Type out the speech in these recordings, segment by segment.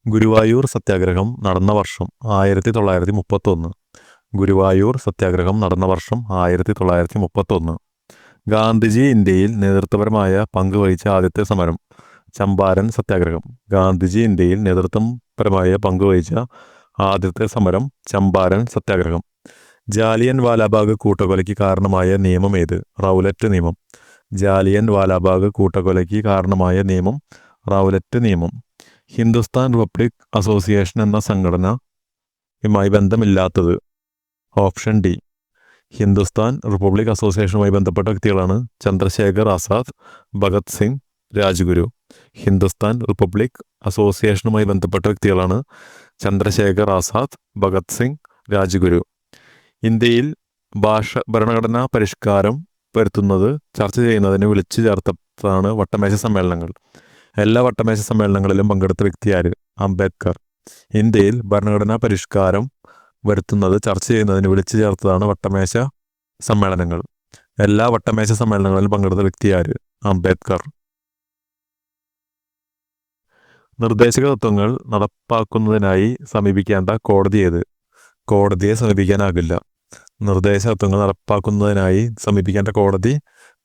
ഗുരുവായൂർ സത്യാഗ്രഹം നടന്ന വർഷം 1931. ഗുരുവായൂർ സത്യാഗ്രഹം നടന്ന വർഷം 1931. ഗാന്ധിജി ഇന്ത്യയിൽ നേതൃത്വപരമായ പങ്ക് വഹിച്ച ആദ്യത്തെ സമരം ചമ്പാരൻ സത്യാഗ്രഹം. ഗാന്ധിജി ഇന്ത്യയിൽ നേതൃത്വപരമായ പങ്ക് വഹിച്ച ആദ്യത്തെ സമരം ചമ്പാരൻ സത്യാഗ്രഹം. ജാലിയൻ വാലാബാഗ് കൂട്ടക്കൊലയ്ക്ക് കാരണമായ നിയമം ഏത്? റൗലറ്റ് നിയമം. ജാലിയൻ വാലാബാഗ് കൂട്ടക്കൊലയ്ക്ക് കാരണമായ നിയമം റൗലറ്റ് നിയമം. ഹിന്ദുസ്ഥാൻ റിപ്പബ്ലിക് അസോസിയേഷൻ എന്ന സംഘടനയുമായി ബന്ധമില്ലാത്തത്? Option D. ഹിന്ദുസ്ഥാൻ റിപ്പബ്ലിക് അസോസിയേഷനുമായി ബന്ധപ്പെട്ട വ്യക്തികളാണ് ചന്ദ്രശേഖർ ആസാദ്, ഭഗത് സിംഗ്, രാജ്ഗുരു. ഹിന്ദുസ്ഥാൻ റിപ്പബ്ലിക് അസോസിയേഷനുമായി ബന്ധപ്പെട്ട വ്യക്തികളാണ് ചന്ദ്രശേഖർ ആസാദ്, ഭഗത് സിംഗ്, രാജ്ഗുരു. ഇന്ത്യയിൽ ഭരണഘടനാ പരിഷ്കാരം വരുത്തുന്നത് ചർച്ച ചെയ്യുന്നതിന് വിളിച്ചു ചേർത്തതാണ് വട്ടമേശ സമ്മേളനങ്ങൾ. എല്ലാ വട്ടമേശ സമ്മേളനങ്ങളിലും പങ്കെടുത്ത വ്യക്തി ആര്? അംബേദ്കർ. ഇന്ത്യയിൽ ഭരണഘടനാ പരിഷ്കാരം വരുത്തുന്നത് ചർച്ച ചെയ്യുന്നതിന് വിളിച്ചു ചേർത്തതാണ് വട്ടമേശ സമ്മേളനങ്ങൾ. എല്ലാ വട്ടമേശ സമ്മേളനങ്ങളിലും പങ്കെടുത്ത വ്യക്തി ആര്? അംബേദ്കർ. നിർദ്ദേശക തത്വങ്ങൾ നടപ്പാക്കുന്നതിനായി സമീപിക്കേണ്ട കോടതി ഏത്? കോടതിയെ സമീപിക്കാനാകില്ല. നിർദ്ദേശ തത്വങ്ങൾ നടപ്പാക്കുന്നതിനായി സമീപിക്കേണ്ട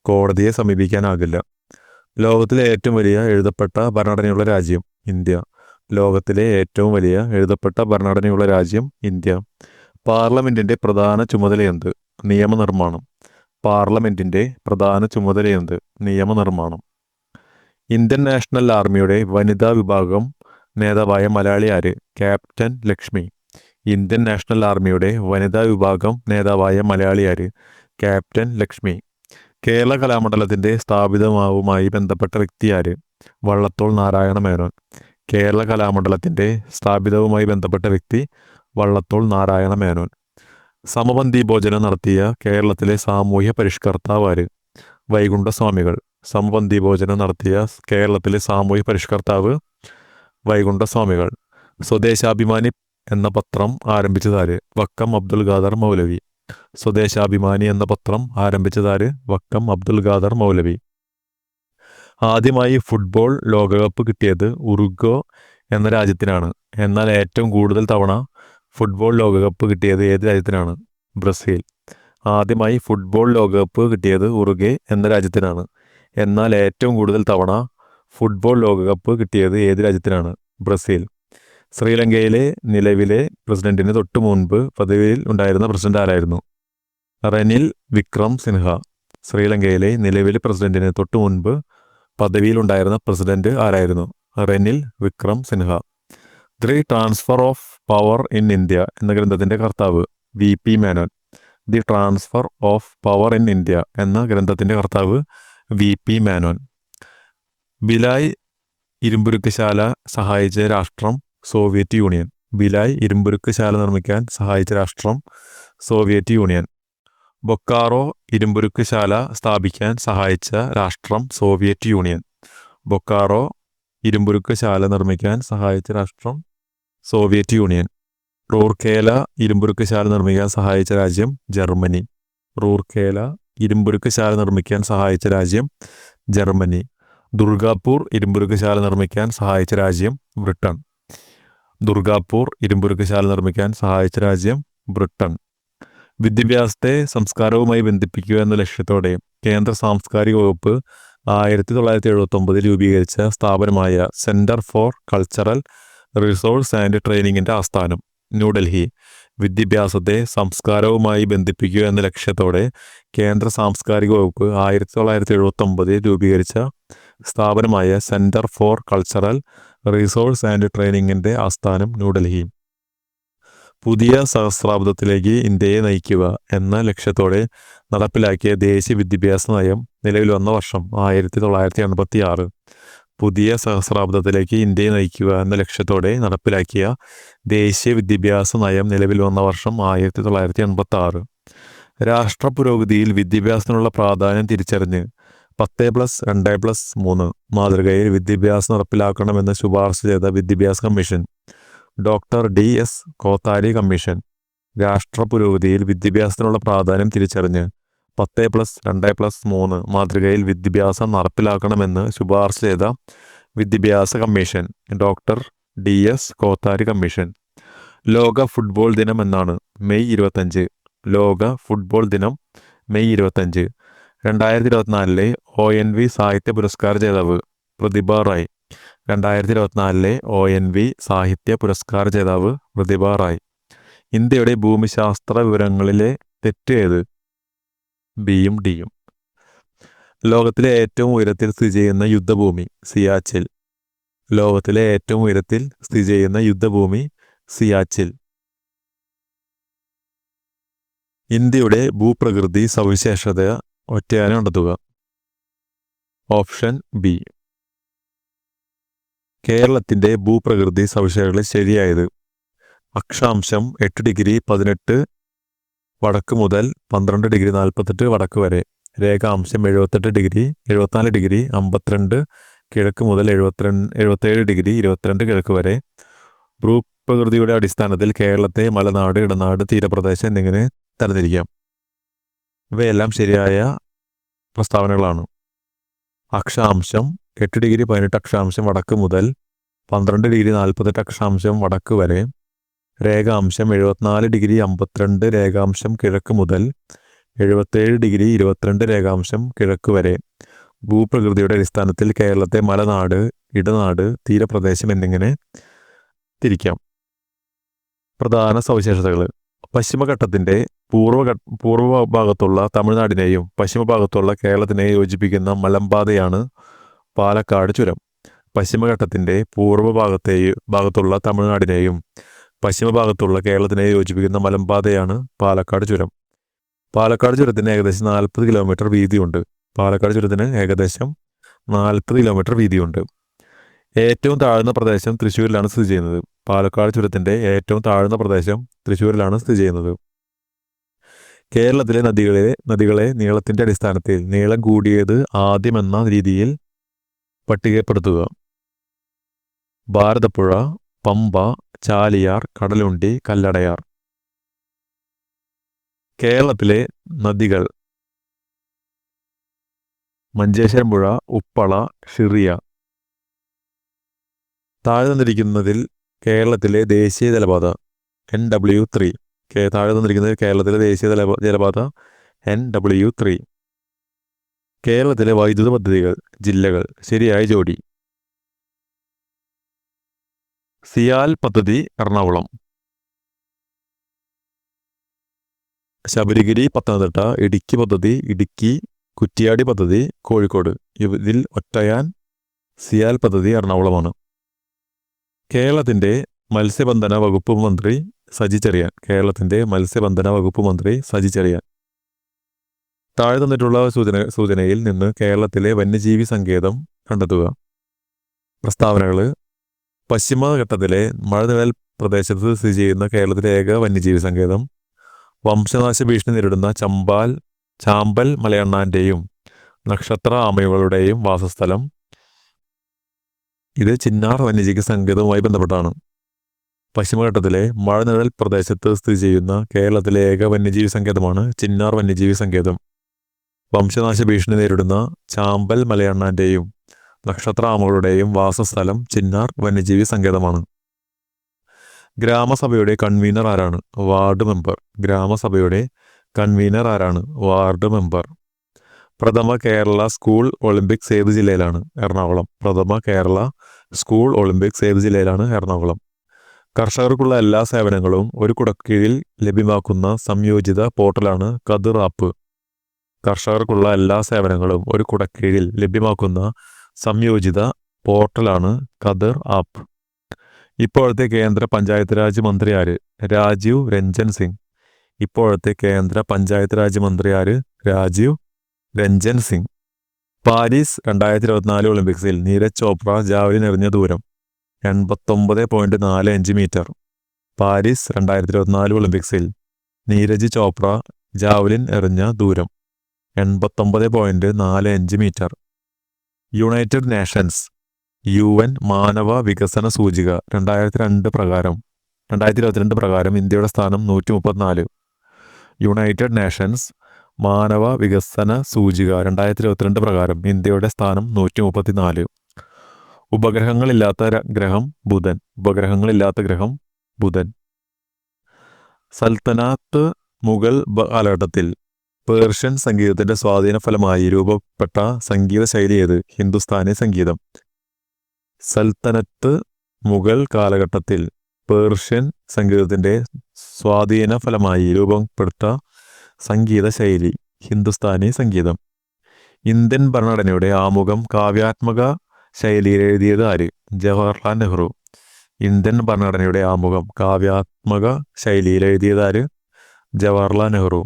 കോടതിയെ സമീപിക്കാനാകില്ല. ലോകത്തിലെ ഏറ്റവും വലിയ എഴുതപ്പെട്ട ഭരണഘടനയുള്ള രാജ്യം? ഇന്ത്യ. ലോകത്തിലെ ഏറ്റവും വലിയ എഴുതപ്പെട്ട ഭരണഘടനയുള്ള രാജ്യം ഇന്ത്യ. പാർലമെന്റിന്റെ പ്രധാന ചുമതലയെന്ത്? നിയമനിർമ്മാണം. പാർലമെന്റിന്റെ പ്രധാന ചുമതലയെന്ത്? നിയമനിർമ്മാണം. ഇന്ത്യൻ നാഷണൽ ആർമിയുടെ വനിതാ വിഭാഗം നേതാവായ മലയാളി ആര്? ക്യാപ്റ്റൻ ലക്ഷ്മി. ഇന്ത്യൻ നാഷണൽ ആർമിയുടെ വനിതാ വിഭാഗം നേതാവായ മലയാളി ആര്? ക്യാപ്റ്റൻ ലക്ഷ്മി. കേരള കലാമണ്ഡലത്തിന്റെ സ്ഥാപിതവുമായി ബന്ധപ്പെട്ട വ്യക്തി ആര്? വള്ളത്തോൾ നാരായണ മേനോൻ. കേരള കലാമണ്ഡലത്തിന്റെ സ്ഥാപിതവുമായി ബന്ധപ്പെട്ട വ്യക്തി വള്ളത്തോൾ നാരായണ മേനോൻ. സമപന്തി ഭോജനം നടത്തിയ കേരളത്തിലെ സാമൂഹ്യ പരിഷ്കർത്താവ് ആര്? വൈകുണ്ഠസ്വാമികൾ. സമപന്തി ഭോജനം നടത്തിയ കേരളത്തിലെ സാമൂഹ്യ പരിഷ്കർത്താവ് വൈകുണ്ഠസ്വാമികൾ. സ്വദേശാഭിമാനി എന്ന പത്രം ആരംഭിച്ചതാര്? വക്കം അബ്ദുൽ ഖാദർ മൗലവി. സ്വദേശാഭിമാനി എന്ന പത്രം ആരംഭിച്ചതാര്? വക്കം അബ്ദുൽ ഖാദർ മൗലവി. ആദ്യമായി ഫുട്ബോൾ ലോകകപ്പ് കിട്ടിയത് ഉറുഗ്വ എന്ന രാജ്യത്തിനാണ്. എന്നാൽ ഏറ്റവും കൂടുതൽ തവണ ഫുട്ബോൾ ലോകകപ്പ് കിട്ടിയത് ഏത് രാജ്യത്തിനാണ്? ബ്രസീൽ. ആദ്യമായി ഫുട്ബോൾ ലോകകപ്പ് കിട്ടിയത് ഉറുഗ്വ എന്ന രാജ്യത്തിനാണ്. എന്നാൽ ഏറ്റവും കൂടുതൽ തവണ ഫുട്ബോൾ ലോകകപ്പ് കിട്ടിയത് ഏത് രാജ്യത്തിനാണ്? ബ്രസീൽ. ശ്രീലങ്കയിലെ നിലവിലെ പ്രസിഡന്റിന് തൊട്ടു മുൻപ് പദവിയിൽ ഉണ്ടായിരുന്ന പ്രസിഡന്റ് ആരായിരുന്നു? റെനിൽ വിക്രം സിൻഹ. ശ്രീലങ്കയിലെ നിലവിലെ പ്രസിഡന്റിന് തൊട്ടു മുൻപ് പദവിയിലുണ്ടായിരുന്ന പ്രസിഡന്റ് ആരായിരുന്നു? Ranil Wickremesinghe. The transfer of power in India എന്ന ഗ്രന്ഥത്തിന്റെ കർത്താവ്? V P Menon. The transfer of power in India എന്ന ഗ്രന്ഥത്തിന്റെ കർത്താവ് വി പി മേനോൻ. ഭിലായ് ഇരുമ്പുരുക്കുശാല സഹായിച്ച രാഷ്ട്രം? Soviet union. ഭിലായ് ഇരുമ്പുരുക്കുശാല നിർമ്മിക്കാൻ സഹായിച്ച രാഷ്ട്രം? Soviet union. ബൊക്കാറോ ഇരുമ്പുരുക്കുശാല സ്ഥാപിക്കാൻ സഹായിച്ച രാഷ്ട്രം? Soviet union. ബൊക്കാറോ ഇരുമ്പുരുക്കുശാല നിർമ്മിക്കാൻ സഹായിച്ച രാഷ്ട്രം? Soviet union. റൂർക്കേല ഇരുമ്പുരുക്കുശാല നിർമ്മിക്കാൻ സഹായിച്ച രാജ്യം? ജർമ്മനി. റൂർക്കേല ഇരുമ്പുരുക്കുശാല നിർമ്മിക്കാൻ സഹായിച്ച രാജ്യം? ജർമ്മനി. ദുർഗാപൂർ ഇരുമ്പുരുക്കുശാല നിർമ്മിക്കാൻ സഹായിച്ച രാജ്യം? ബ്രിട്ടൻ. ദുർഗാപൂർ ഇരുമ്പുരുക്കുശാല നിർമ്മിക്കാൻ സഹായിച്ച രാജ്യം? ബ്രിട്ടൻ. വിദ്യാഭ്യാസത്തെ സംസ്കാരവുമായി ബന്ധിപ്പിക്കുക എന്ന ലക്ഷ്യത്തോടെ കേന്ദ്ര സാംസ്കാരിക വകുപ്പ് 1979 രൂപീകരിച്ച സ്ഥാപനമായ Centre for Cultural Resource and ട്രെയിനിങ്ങിന്റെ ആസ്ഥാനം? ന്യൂഡൽഹി. വിദ്യാഭ്യാസത്തെ സംസ്കാരവുമായി ബന്ധിപ്പിക്കുക എന്ന ലക്ഷ്യത്തോടെ കേന്ദ്ര സാംസ്കാരിക വകുപ്പ് 1979 രൂപീകരിച്ച സ്ഥാപനമായ Centre for Cultural Resource and ട്രെയിനിങ്ങിന്റെ ആസ്ഥാനം ന്യൂഡൽഹി. പുതിയ സഹസ്രാബ്ദത്തിലേക്ക് ഇന്ത്യയെ നയിക്കുക എന്ന ലക്ഷ്യത്തോടെ നടപ്പിലാക്കിയ ദേശീയ വിദ്യാഭ്യാസ നയം നിലവിൽ വന്ന വർഷം? 1986. പുതിയ സഹസ്രാബ്ദത്തിലേക്ക് ഇന്ത്യയെ നയിക്കുക എന്ന ലക്ഷ്യത്തോടെ നടപ്പിലാക്കിയ ദേശീയ വിദ്യാഭ്യാസ നയം നിലവിൽ വന്ന വർഷം? 1986. രാഷ്ട്ര പുരോഗതിയിൽ വിദ്യാഭ്യാസത്തിനുള്ള പ്രാധാന്യം തിരിച്ചറിഞ്ഞ് 10+2+3 മാതൃകയിൽ വിദ്യാഭ്യാസം നടപ്പിലാക്കണമെന്ന് ശുപാർശ ചെയ്ത വിദ്യാഭ്യാസ commission? Doctor D S Kothari commission. രാഷ്ട്ര പുരോഗതിയിൽ വിദ്യാഭ്യാസത്തിനുള്ള പ്രാധാന്യം തിരിച്ചറിഞ്ഞ് 10+2+3 മാതൃകയിൽ വിദ്യാഭ്യാസം നടപ്പിലാക്കണമെന്ന് ശുപാർശ ചെയ്ത വിദ്യാഭ്യാസ commission? Doctor DS Kothari commission. ലോക ഫുട്ബോൾ ദിനം എന്നാണ്? മെയ് 25. ലോക ഫുട്ബോൾ ദിനം മെയ് 25. 2024 ONV സാഹിത്യ പുരസ്കാര ജേതാവ് പ്രതിഭ റായ്. 2024 ONV സാഹിത്യ പുരസ്കാര ജേതാവ് പ്രതിഭ റായ്. ഇന്ത്യയുടെ ഭൂമിശാസ്ത്ര വിവരങ്ങളിലെ തെറ്റ് ഏത്? ബിയും ഡിയും. ലോകത്തിലെ ഏറ്റവും ഉയരത്തിൽ സ്ഥിതി ചെയ്യുന്ന യുദ്ധഭൂമി സിയാച്ചിൽ. ലോകത്തിലെ ഏറ്റവും ഉയരത്തിൽ സ്ഥിതി ചെയ്യുന്ന യുദ്ധഭൂമി സിയാച്ചിൽ. ഇന്ത്യയുടെ ഭൂപ്രകൃതി സവിശേഷത ഒറ്റയാനെ കണ്ടെത്തുക. Option B. കേരളത്തിന്റെ ഭൂപ്രകൃതി സവിശേഷതകൾ ശരിയായത്: അക്ഷാംശം 8 ഡിഗ്രി 18 വടക്ക് മുതൽ 12 ഡിഗ്രി 48 വടക്ക് വരെ. രേഖാംശം 74 ഡിഗ്രി 52 കിഴക്ക് മുതൽ 77 ഡിഗ്രി 22 കിഴക്ക് വരെ. ഭൂപ്രകൃതിയുടെ അടിസ്ഥാനത്തിൽ കേരളത്തെ മലനാട്, ഇടനാട്, തീരപ്രദേശം എന്നിങ്ങനെ തരംതിരിക്കാം. ഇവയെല്ലാം ശരിയായ പ്രസ്താവനകളാണ്. അക്ഷാംശം 8 ഡിഗ്രി 18 അക്ഷാംശം വടക്ക് മുതൽ 12 ഡിഗ്രി 48 അക്ഷാംശം വടക്ക് വരെ. രേഖാംശം 74 ഡിഗ്രി 52 രേഖാംശം കിഴക്ക് മുതൽ 77 ഡിഗ്രി 22 രേഖാംശം കിഴക്ക് വരെ. ഭൂപ്രകൃതിയുടെ അടിസ്ഥാനത്തിൽ കേരളത്തെ മലനാട്, ഇടനാട്, തീരപ്രദേശം എന്നിങ്ങനെ തിരിക്കാം. പ്രധാന സവിശേഷതകൾ: പശ്ചിമഘട്ടത്തിന്റെ പൂർവ്വഭാഗത്തുള്ള തമിഴ്നാടിനെയും പശ്ചിമഭാഗത്തുള്ള കേരളത്തിനെയും യോജിപ്പിക്കുന്ന മലമ്പാതയാണ് പാലക്കാട് ചുരം. പശ്ചിമഘട്ടത്തിന്റെ ഭാഗത്തുള്ള തമിഴ്നാടിനെയും പശ്ചിമഭാഗത്തുള്ള കേരളത്തിനെയും യോജിപ്പിക്കുന്ന മലമ്പാതയാണ് പാലക്കാട് ചുരം. പാലക്കാട് ചുരത്തിന് ഏകദേശം 40 കിലോമീറ്റർ വീതിയുണ്ട്. പാലക്കാട് ചുരത്തിന് ഏകദേശം 40 കിലോമീറ്റർ വീതിയുണ്ട്. ഏറ്റവും താഴ്ന്ന പ്രദേശം തൃശ്ശൂരിലാണ് സ്ഥിതി ചെയ്യുന്നത്. പാലക്കാട് ചുരത്തിന്റെ ഏറ്റവും താഴ്ന്ന പ്രദേശം തൃശ്ശൂരിലാണ് സ്ഥിതി ചെയ്യുന്നത്. കേരളത്തിലെ നദികളെ നീളത്തിന്റെ അടിസ്ഥാനത്തിൽ നീളം കൂടിയത് ആദ്യമെന്ന രീതിയിൽ പട്ടികപ്പെടുത്തുക. ഭാരതപ്പുഴ, പമ്പ, ചാലിയാർ, കടലുണ്ടി, കല്ലടയാർ. കേരളത്തിലെ നദികൾ: മഞ്ചേശ്വരം പുഴ, ഉപ്പള, ഷിറിയ. താഴെ തന്നിരിക്കുന്നതിൽ കേരളത്തിലെ ദേശീയ ജലപാത NW3. താഴെ തന്നിരിക്കുന്നതിൽ കേരളത്തിലെ ദേശീയ ജലപാത NW3. കേരളത്തിലെ വൈദ്യുത പദ്ധതികൾ, ജില്ലകൾ. ശരിയായ ജോഡി: സിയാൽ പദ്ധതി എറണാകുളം, ശബരിഗിരി പത്തനംതിട്ട, ഇടുക്കി പദ്ധതി ഇടുക്കി, കുറ്റിയാടി പദ്ധതി കോഴിക്കോട്. ഇതിൽ ഒറ്റയാൻ സിയാൽ പദ്ധതി എറണാകുളമാണ്. കേരളത്തിന്റെ മത്സ്യബന്ധന വകുപ്പ് മന്ത്രി സജി ചെറിയാൻ. കേരളത്തിന്റെ മത്സ്യബന്ധന വകുപ്പ് മന്ത്രി സജി ചെറിയാൻ. താഴെ തന്നിട്ടുള്ള സൂചനയിൽ നിന്ന് കേരളത്തിലെ വന്യജീവി സങ്കേതം കണ്ടെത്തുക. പ്രസ്താവനകൾ: പശ്ചിമഘട്ടത്തിലെ മഴനിഴൽ പ്രദേശത്ത് സ്ഥിതി ചെയ്യുന്ന കേരളത്തിലെ ഏക വന്യജീവി സങ്കേതം. വംശനാശ ഭീഷണി നേരിടുന്ന ചാമ്പൽ മലയണ്ണാന്റെയും നക്ഷത്ര ആമകളുടെയും വാസസ്ഥലം. ഇത് ചിന്നാർ വന്യജീവി സങ്കേതവുമായി ബന്ധപ്പെട്ടാണ്. പശ്ചിമഘട്ടത്തിലെ മഴനിഴൽ പ്രദേശത്ത് സ്ഥിതി ചെയ്യുന്ന കേരളത്തിലെ ഏക വന്യജീവി സങ്കേതമാണ് ചിന്നാർ വന്യജീവി സങ്കേതം. വംശനാശ ഭീഷണി നേരിടുന്ന ചാമ്പൽ മലയണ്ണാന്റെയും നക്ഷത്ര ആമകളുടെയും വാസസ്ഥലം ചിന്നാർ വന്യജീവി സങ്കേതമാണ്. ഗ്രാമസഭയുടെ കൺവീനർ ആരാണ്? Ward member. ഗ്രാമസഭയുടെ കൺവീനർ ആരാണ്? Ward member. പ്രഥമ കേരള സ്കൂൾ ഒളിമ്പിക്സ് ഏത് ജില്ലയിലാണ്? എറണാകുളം. പ്രഥമ കേരള സ്കൂൾ ഒളിമ്പിക്സ് ഏത് ജില്ലയിലാണ്? എറണാകുളം. കർഷകർക്കുള്ള എല്ലാ സേവനങ്ങളും ഒരു കുടക്കീഴിൽ ലഭ്യമാക്കുന്ന സംയോജിത പോർട്ടലാണ് കതിർ ആപ്പ്. കർഷകർക്കുള്ള എല്ലാ സേവനങ്ങളും ഒരു കുടക്കീഴിൽ ലഭ്യമാക്കുന്ന സംയോജിത പോർട്ടലാണ് കതിർ ആപ്പ്. ഇപ്പോഴത്തെ കേന്ദ്ര പഞ്ചായത്ത് രാജ് മന്ത്രി ആര്? രാജീവ് രഞ്ജൻ സിംഗ്. ഇപ്പോഴത്തെ കേന്ദ്ര പഞ്ചായത്ത് രാജ് മന്ത്രി ആര്? രാജീവ് രഞ്ജൻ സിംഗ്. പാരീസ് 2024 ഒളിമ്പിക്സിൽ നീരജ് ചോപ്ര ജാവലിൻ എറിഞ്ഞ ദൂരം 89.45 മീറ്റർ. പാരീസ് 2024 ഒളിമ്പിക്സിൽ നീരജ് ചോപ്ര ജാവലിൻ എറിഞ്ഞ ദൂരം 89.45 മീറ്റർ. യുണൈറ്റഡ് നേഷൻസ് UN മാനവ വികസന സൂചിക 2022 പ്രകാരം ഇന്ത്യയുടെ സ്ഥാനം 134. യുണൈറ്റഡ് നേഷൻസ് മാനവ വികസന സൂചിക 2022 പ്രകാരം ഇന്ത്യയുടെ സ്ഥാനം 134. ഉപഗ്രഹങ്ങളില്ലാത്ത ഗ്രഹം ബുധൻ. ഉപഗ്രഹങ്ങളില്ലാത്ത ഗ്രഹം ബുധൻ. സൽത്തനാത്ത് മുഗൾ കാലഘട്ടത്തിൽ പേർഷ്യൻ സംഗീതത്തിന്റെ സ്വാധീന ഫലമായി രൂപപ്പെട്ട സംഗീത ശൈലി ഏത്? ഹിന്ദുസ്ഥാനി സംഗീതം. സൽത്തനത്ത് മുഗൾ കാലഘട്ടത്തിൽ പേർഷ്യൻ സംഗീതത്തിന്റെ സ്വാധീന ഫലമായി രൂപപ്പെട്ട സംഗീത ശൈലി ഹിന്ദുസ്ഥാനി സംഗീതം. ഇന്ത്യൻ ഭരണഘടനയുടെ ആമുഖം കാവ്യാത്മക ശൈലിയിൽ എഴുതിയത് ആര്? ജവഹർലാൽ നെഹ്റു. ഇന്ത്യൻ ഭരണഘടനയുടെ ആമുഖം കാവ്യാത്മക ശൈലിയിൽ എഴുതിയത് ആര്? ജവഹർലാൽ നെഹ്റു.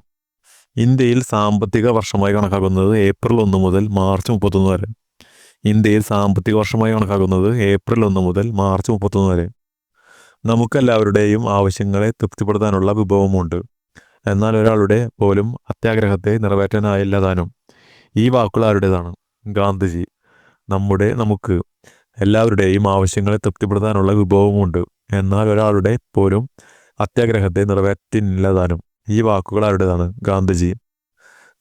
ഇന്ത്യയിൽ സാമ്പത്തിക വർഷമായി കണക്കാക്കുന്നത് ഏപ്രിൽ 1 മുതൽ മാർച്ച് 31 വരെ. ഇന്ത്യയിൽ സാമ്പത്തിക വർഷമായി കണക്കാക്കുന്നത് ഏപ്രിൽ 1 മുതൽ മാർച്ച് 31 വരെ. നമുക്കെല്ലാവരുടെയും ആവശ്യങ്ങളെ തൃപ്തിപ്പെടുത്താനുള്ള വിഭവമുണ്ട്, എന്നാൽ ഒരാളുടെ പോലും അത്യാഗ്രഹത്തെ നിറവേറ്റാനായില്ല താനും. ഈ വാക്കുകൾ ആരുടേതാണ്? ഗാന്ധിജി. നമുക്ക് എല്ലാവരുടെയും ആവശ്യങ്ങളെ തൃപ്തിപ്പെടുത്താനുള്ള വിഭവമുണ്ട്, എന്നാൽ ഒരാളുടെ പോലും അത്യാഗ്രഹത്തെ നിറവേറ്റില്ല താനും. ഈ വാക്കുകൾ ആരുടേതാണ്? ഗാന്ധിജി.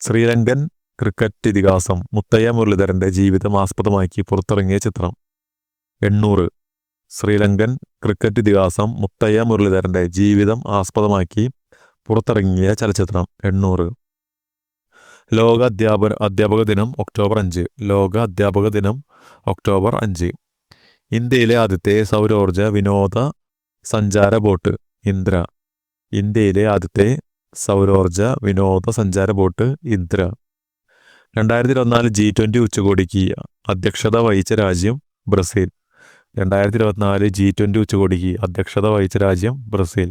ശ്രീലങ്കൻ ക്രിക്കറ്റ് ഇതിഹാസം മുത്തയ്യ മുരളീധരന്റെ ജീവിതം ആസ്പദമാക്കി പുറത്തിറങ്ങിയ ചിത്രം? 800. ശ്രീലങ്കൻ ക്രിക്കറ്റ് ഇതിഹാസം മുത്തയ്യ മുരളീധരന്റെ ജീവിതം ആസ്പദമാക്കി പുറത്തിറങ്ങിയ ചലച്ചിത്രം? 800. ലോക അധ്യാപക ദിനം ഒക്ടോബർ 5. ലോക അധ്യാപക ദിനം ഒക്ടോബർ 5. ഇന്ത്യയിലെ ആദ്യത്തെ സൗരോർജ വിനോദ സഞ്ചാര ബോട്ട്? ഇന്ദ്ര. ഇന്ത്യയിലെ ആദ്യത്തെ സൗരോർജ വിനോദ സഞ്ചാര ബോട്ട് ഇന്ദ്ര. 2024 G20 ഉച്ചകോടിക്ക് അധ്യക്ഷത വഹിച്ച രാജ്യം? ബ്രസീൽ. 2024 G20 ഉച്ചകോടിക്ക് അധ്യക്ഷത വഹിച്ച രാജ്യം? ബ്രസീൽ.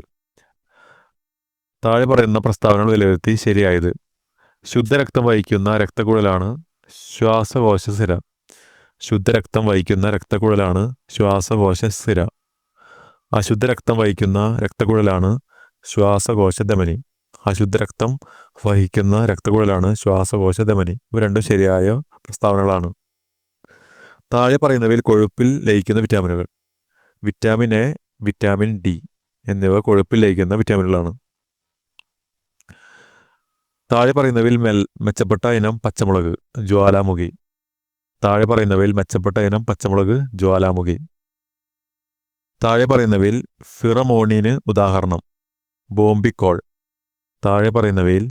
താഴെ പറയുന്ന പ്രസ്താവനകൾ വിലയിരുത്തി ശരിയായത്. ശുദ്ധരക്തം വഹിക്കുന്ന രക്തക്കുഴലാണ് ശ്വാസകോശ സിര. ശുദ്ധരക്തം വഹിക്കുന്ന രക്തക്കുഴലാണ് ശ്വാസകോശ സിര. അശുദ്ധരക്തം വഹിക്കുന്ന രക്തക്കുഴലാണ് ശ്വാസകോശ ധമനി. അശുദ്ധരക്തം വഹിക്കുന്ന രക്തക്കുഴലാണ് ശ്വാസകോശ ധമനി. ഇവ രണ്ടും ശരിയായ പ്രസ്താവനകളാണ്. താഴെ പറയുന്നവയിൽ കൊഴുപ്പിൽ ലയിക്കുന്ന വിറ്റാമിനുകൾ? വിറ്റാമിൻ എ, വിറ്റാമിൻ ഡി എന്നിവ കൊഴുപ്പിൽ ലയിക്കുന്ന വിറ്റാമിനുകളാണ്. താഴെ പറയുന്നവയിൽ മെച്ചപ്പെട്ട ഇനം പച്ചമുളക്? ജ്വാലാമുഖി. താഴെ പറയുന്നവയിൽ മെച്ചപ്പെട്ട ഇനം പച്ചമുളക്? ജ്വാലാമുഖി. താഴെ പറയുന്നവയിൽ ഫിറമോണിന് ഉദാഹരണം? ബോംബിക്കോൾ. താഴെ പറയുന്നവയിൽ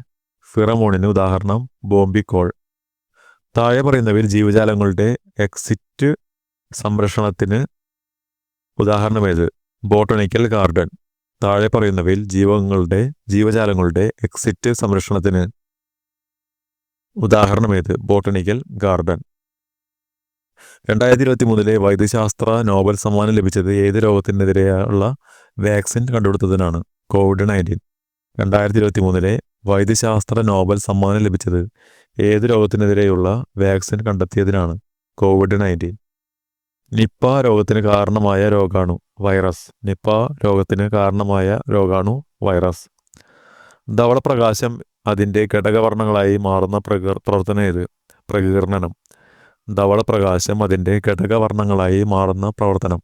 ഫിറമോണിന് ഉദാഹരണം? ബോംബിക്കോൾ. താഴെ പറയുന്നവയിൽ ജീവജാലങ്ങളുടെ എക്സിറ്റ് സംരക്ഷണത്തിന് ഉദാഹരണമേത്? Botanical garden. താഴെ പറയുന്നവയിൽ ജീവജാലങ്ങളുടെ എക്സിറ്റ് സംരക്ഷണത്തിന് ഉദാഹരണമേത്? Botanical garden. 2023 വൈദ്യശാസ്ത്ര നോബൽ സമ്മാനം ലഭിച്ചത് ഏത് രോഗത്തിനെതിരെയുള്ള വാക്സിൻ കണ്ടുപിടുത്തത്തിനാണ്? COVID-19. 2023 വൈദ്യശാസ്ത്ര നോബൽ സമ്മാനം ലഭിച്ചത് ഏത് രോഗത്തിനെതിരെയുള്ള വാക്സിൻ കണ്ടെത്തിയതിനാണ്? COVID-19. നിപ്പ രോഗത്തിന് കാരണമായ രോഗാണു? വൈറസ്. നിപ്പ രോഗത്തിന് കാരണമായ രോഗാണു? വൈറസ്. ധവളപ്രകാശം അതിൻ്റെ ഘടകവർണ്ണങ്ങളായി മാറുന്ന പ്രവർത്തനം ഏത്? പ്രകീർണനം. ധവളപ്രകാശം അതിൻ്റെ ഘടകവർണ്ണങ്ങളായി മാറുന്ന പ്രവർത്തനം?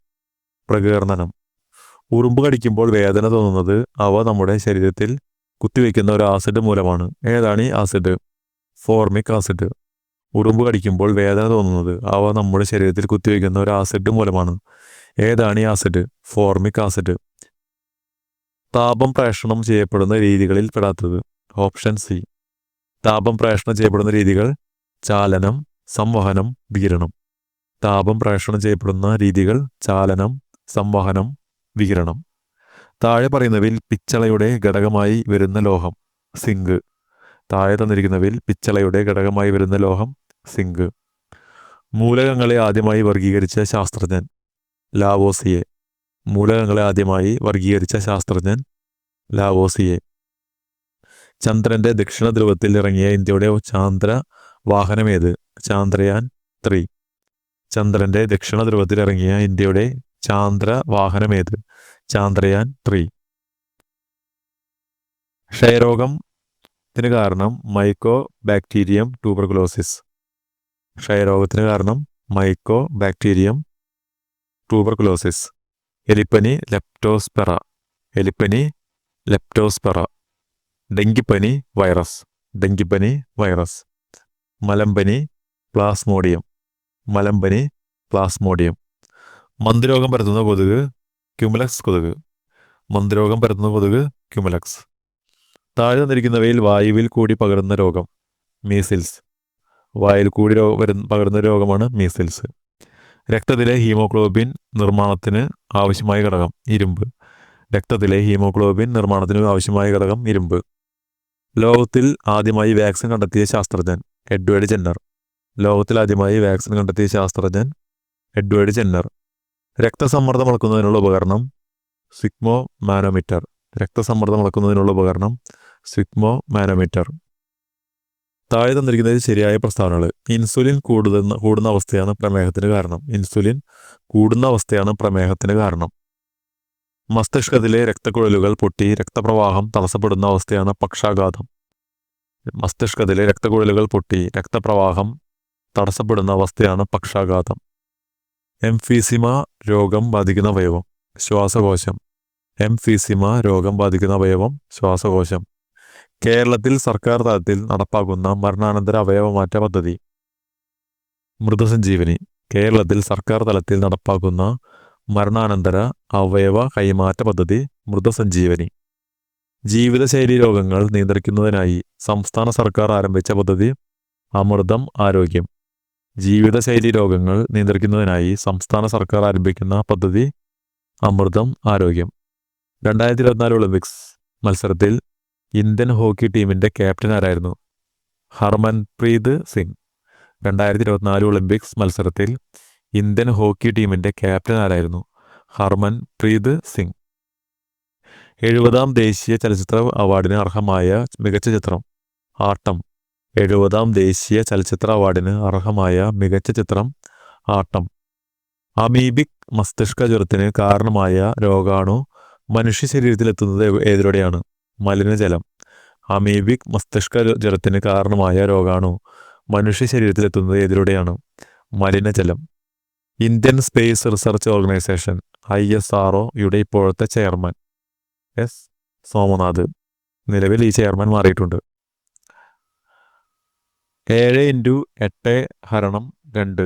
പ്രകീർണനം. ഉറുമ്പ് കടിക്കുമ്പോൾ വേദന തോന്നുന്നത് അവ നമ്മുടെ ശരീരത്തിൽ കുത്തിവെക്കുന്ന ഒരു ആസിഡ് മൂലമാണ്. ഏതാണ് ഈ ആസിഡ്? Formic acid. ഉറുമ്പ് കടിക്കുമ്പോൾ വേദന തോന്നുന്നത് അവ നമ്മുടെ ശരീരത്തിൽ കുത്തിവെക്കുന്ന ഒരു ആസിഡ് മൂലമാണ്. ഏതാണ് ഈ ആസിഡ്? Formic acid. താപം പ്രേഷണം ചെയ്യപ്പെടുന്ന രീതികളിൽ പെടാത്തത്? Option C. താപം പ്രേഷണം ചെയ്യപ്പെടുന്ന രീതികൾ: ചാലനം, സംവഹനം, വികിരണം. താപം പ്രേഷണം ചെയ്യപ്പെടുന്ന രീതികൾ: ചാലനം, സംവഹനം, വികിരണം. താഴെ പറയുന്നവയിൽ പിച്ചളയുടെ ഘടകമായി വരുന്ന ലോഹം? സിങ്ക്. താഴെ തന്നിരിക്കുന്നവയിൽ പിച്ചളയുടെ ഘടകമായി വരുന്ന ലോഹം? സിങ്ക്. മൂലകങ്ങളെ ആദ്യമായി വർഗീകരിച്ച ശാസ്ത്രജ്ഞൻ? ലാവോസിയെ. മൂലകങ്ങളെ ആദ്യമായി വർഗീകരിച്ച ശാസ്ത്രജ്ഞൻ? ലാവോസിയെ. ചന്ദ്രന്റെ ദക്ഷിണ ധ്രുവത്തിൽ ഇറങ്ങിയ ഇന്ത്യയുടെ ചാന്ദ്ര വാഹനമേത്? ചാന്ദ്രയാൻ 3. ചന്ദ്രന്റെ ദക്ഷിണ ധ്രുവത്തിൽ ഇറങ്ങിയ ഇന്ത്യയുടെ ചാന്ദ്ര വാഹനമേത്? ചാന്ദ്രയാൻ 3. ക്ഷയരോഗത്തിന് കാരണം മൈക്കോ ബാക്ടീരിയം ട്യൂബർകുലോസിസ്. ക്ഷയരോഗത്തിന് കാരണം മൈക്കോ ബാക്ടീരിയം ട്യൂബർകുലോസിസ്. എലിപ്പനി ലെപ്റ്റോസ്പെറ. എലിപ്പനി ലെപ്റ്റോസ്പെറ. ഡെങ്കിപ്പനി വൈറസ്. ഡെങ്കിപ്പനി വൈറസ്. മലമ്പനി പ്ലാസ്മോഡിയം. മലമ്പനി പ്ലാസ്മോഡിയം. മന്ദരോഗം പരത്തുന്ന കൊതുക് ക്യുമുലക്സ് കൊതുക്. മന്ദരോഗം പരത്തുന്ന കൊതുക് ക്യുമുലക്സ്. താഴെ തന്നിരിക്കുന്നവയിൽ വായുവിൽ കൂടി പകരുന്ന രോഗം മീസിൽസ്. വായിൽ കൂടി പകരുന്ന രോഗമാണ് മീസിൽസ്. രക്തത്തിലെ ഹീമോഗ്ലോബിൻ നിർമ്മാണത്തിന് ആവശ്യമായ ഘടകം ഇരുമ്പ്. രക്തത്തിലെ ഹീമോഗ്ലോബിൻ നിർമ്മാണത്തിന് ആവശ്യമായ ഘടകം ഇരുമ്പ്. ലോകത്തിൽ ആദ്യമായി വാക്സിൻ കണ്ടെത്തിയ ശാസ്ത്രജ്ഞൻ എഡ്വേർഡ് ജെന്നർ. ലോകത്തിൽ ആദ്യമായി വാക്സിൻ കണ്ടെത്തിയ ശാസ്ത്രജ്ഞൻ എഡ്വേർഡ് ജെന്നർ. രക്തസമ്മർദ്ദം അളക്കുന്നതിനുള്ള ഉപകരണം സ്വിഗ്മോ മാനോമീറ്റർ. രക്തസമ്മർദ്ദം അളക്കുന്നതിനുള്ള ഉപകരണം സ്വിഗ്മോ മാനോമീറ്റർ. താഴെ തന്നിരിക്കുന്നത് ശരിയായ പ്രസ്താവനകൾ. ഇൻസുലിൻ കൂടുന്ന അവസ്ഥയാണ് പ്രമേഹത്തിന് കാരണം. ഇൻസുലിൻ കൂടുന്ന അവസ്ഥയാണ് പ്രമേഹത്തിന് കാരണം. മസ്തിഷ്കത്തിലെ രക്തക്കുഴലുകൾ പൊട്ടി രക്തപ്രവാഹം തടസ്സപ്പെടുന്ന അവസ്ഥയാണ് പക്ഷാഘാതം. മസ്തിഷ്കത്തിലെ രക്തക്കുഴലുകൾ പൊട്ടി രക്തപ്രവാഹം തടസ്സപ്പെടുന്ന അവസ്ഥയാണ് പക്ഷാഘാതം. എംഫീസിമ രോഗം ബാധിക്കുന്ന അവയവം ശ്വാസകോശം. എംഫീസിമ രോഗം ബാധിക്കുന്ന അവയവം ശ്വാസകോശം. കേരളത്തിൽ സർക്കാർ തലത്തിൽ നടപ്പാക്കുന്ന മരണാനന്തര അവയവമാറ്റ പദ്ധതി മൃതസഞ്ജീവനി. കേരളത്തിൽ സർക്കാർ തലത്തിൽ നടപ്പാക്കുന്ന മരണാനന്തര അവയവ കൈമാറ്റ പദ്ധതി മൃതസഞ്ജീവനി. ജീവിതശൈലി രോഗങ്ങൾ നിയന്ത്രിക്കുന്നതിനായി സംസ്ഥാന സർക്കാർ ആരംഭിച്ച പദ്ധതി അമൃതം ആരോഗ്യം. ജീവിതശൈലി രോഗങ്ങൾ നിയന്ത്രിക്കുന്നതിനായി സംസ്ഥാന സർക്കാർ ആരംഭിക്കുന്ന പദ്ധതി അമൃതം ആരോഗ്യം. 2024 ഒളിമ്പിക്സ് മത്സരത്തിൽ ഇന്ത്യൻ ഹോക്കി ടീമിൻ്റെ ക്യാപ്റ്റൻ ആരായിരുന്നു? ഹർമൻപ്രീത് സിംഗ്. 2024 ഒളിമ്പിക്സ് മത്സരത്തിൽ ഇന്ത്യൻ ഹോക്കി ടീമിൻ്റെ ക്യാപ്റ്റൻ ആരായിരുന്നു? ഹർമൻപ്രീത് സിംഗ്. 70ാം ദേശീയ ചലച്ചിത്ര അവാർഡിന് അർഹമായ മികച്ച ചിത്രം ആട്ടം. 70ാം ദേശീയ ചലച്ചിത്ര അവാർഡിന് അർഹമായ മികച്ച ചിത്രം ആട്ടം. അമീബിക് മസ്തിഷ്ക ജ്വരത്തിന് കാരണമായ രോഗാണു മനുഷ്യ ശരീരത്തിലെത്തുന്നത് ഏതിലൂടെയാണ്? മലിനജലം. അമീബിക് മസ്തിഷ്ക ജ്വരത്തിന് കാരണമായ രോഗാണു മനുഷ്യ ശരീരത്തിലെത്തുന്നത് ഏതിലൂടെയാണ്? മലിനജലം. ഇന്ത്യൻ സ്പേസ് റിസർച്ച് ഓർഗനൈസേഷൻ ISRO-യുടെ ഇപ്പോഴത്തെ ചെയർമാൻ S സോമനാഥ്. നിലവിൽ ഈ ചെയർമാൻ മാറിയിട്ടുണ്ട്. 7 × 8 × 2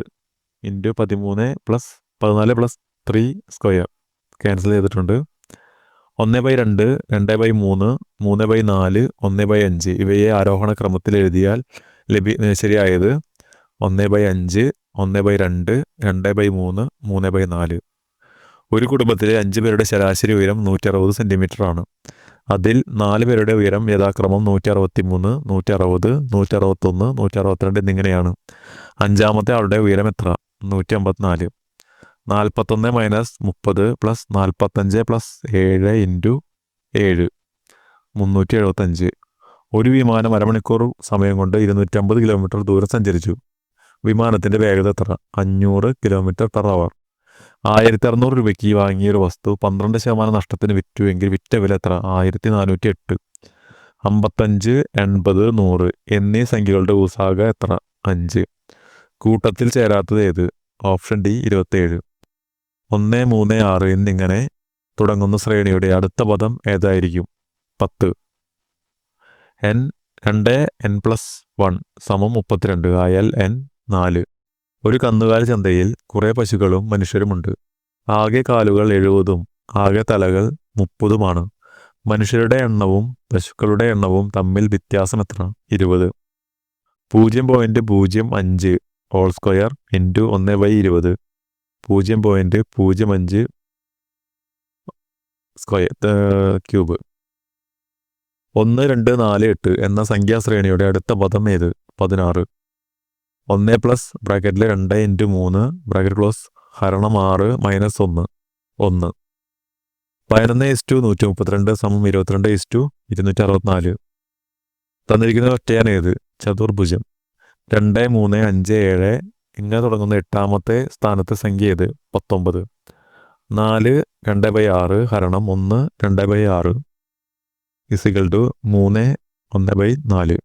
× 13 + 14 + 3 സ്ക്വയർ ക്യാൻസൽ ചെയ്തിട്ടുണ്ട്. 1/2, 2/3, 3/4, 1/5 ഇവയെ ആരോഹണ ക്രമത്തിൽ എഴുതിയാൽ ശരിയായത് 1/5, 1/2, 2/3, 3/4. ഒരു കുടുംബത്തിലെ 5 പേരുടെ ശരാശരി ഉയരം 160 സെൻറ്റിമീറ്റർ ആണ്. അതിൽ 4 പേരുടെ ഉയരം യഥാക്രമം 163, 160, 161, 162 എന്നിങ്ങനെയാണ്. അഞ്ചാമത്തെ ആളുടെ ഉയരം എത്ര? 154. 41 - 30 + 45 + 7 × 7 375. ഒരു വിമാനം അരമണിക്കൂർ സമയം കൊണ്ട് 250 കിലോമീറ്റർ ദൂരം സഞ്ചരിച്ചു. വിമാനത്തിൻ്റെ വേഗത എത്ര? 500 km/h. 1600 രൂപയ്ക്ക് വാങ്ങിയൊരു വസ്തു 12% നഷ്ടത്തിന് വിറ്റു എങ്കിൽ വിറ്റ വില എത്ര? 1408. 55, 80, 100 എന്നീ സംഖ്യകളുടെ ഊസാക എത്ര? 5. കൂട്ടത്തിൽ ചേരാത്തത് ഏത്? Option D 27. 1, 3, 6 എന്നിങ്ങനെ തുടങ്ങുന്ന ശ്രേണിയുടെ അടുത്ത പദം ഏതായിരിക്കും? 10. n 2 n + 1 = 32 ആയാൽ n 4. ഒരു കന്നുകാലി ചന്തയിൽ കുറേ പശുക്കളും മനുഷ്യരുമുണ്ട്. ആകെ കാലുകൾ 70ഉം ആകെ തലകൾ 30ഉമാണ്. മനുഷ്യരുടെ എണ്ണവും പശുക്കളുടെ എണ്ണവും തമ്മിൽ വ്യത്യാസം എത്ര? 20. 0.05 ഹോൾ സ്ക്വയർ × 1/20 0.05 സ്ക്വയർ ക്യൂബ്. 1, 2, 4, 8 എന്ന സംഖ്യാശ്രേണിയുടെ അടുത്ത പദം ഏത്? 16. 1 + ബ്രാക്കറ്റിൽ 2 × 3 ബ്രാക്കറ്റ് ക്ലോസ് ഹരണം 6 - 1 1. 11:132 = 22:264. തന്നിരിക്കുന്ന ഒറ്റയാൻ ഏത്? ചതുർഭുജം. 2, 3, 5, 7 ഇങ്ങനെ തുടങ്ങുന്ന 8ാമത്തെ സ്ഥാനത്തെ സംഖ്യ ഏത്? 19. 4 2/6 ഹരണം 1 2/6 = 3 1/4.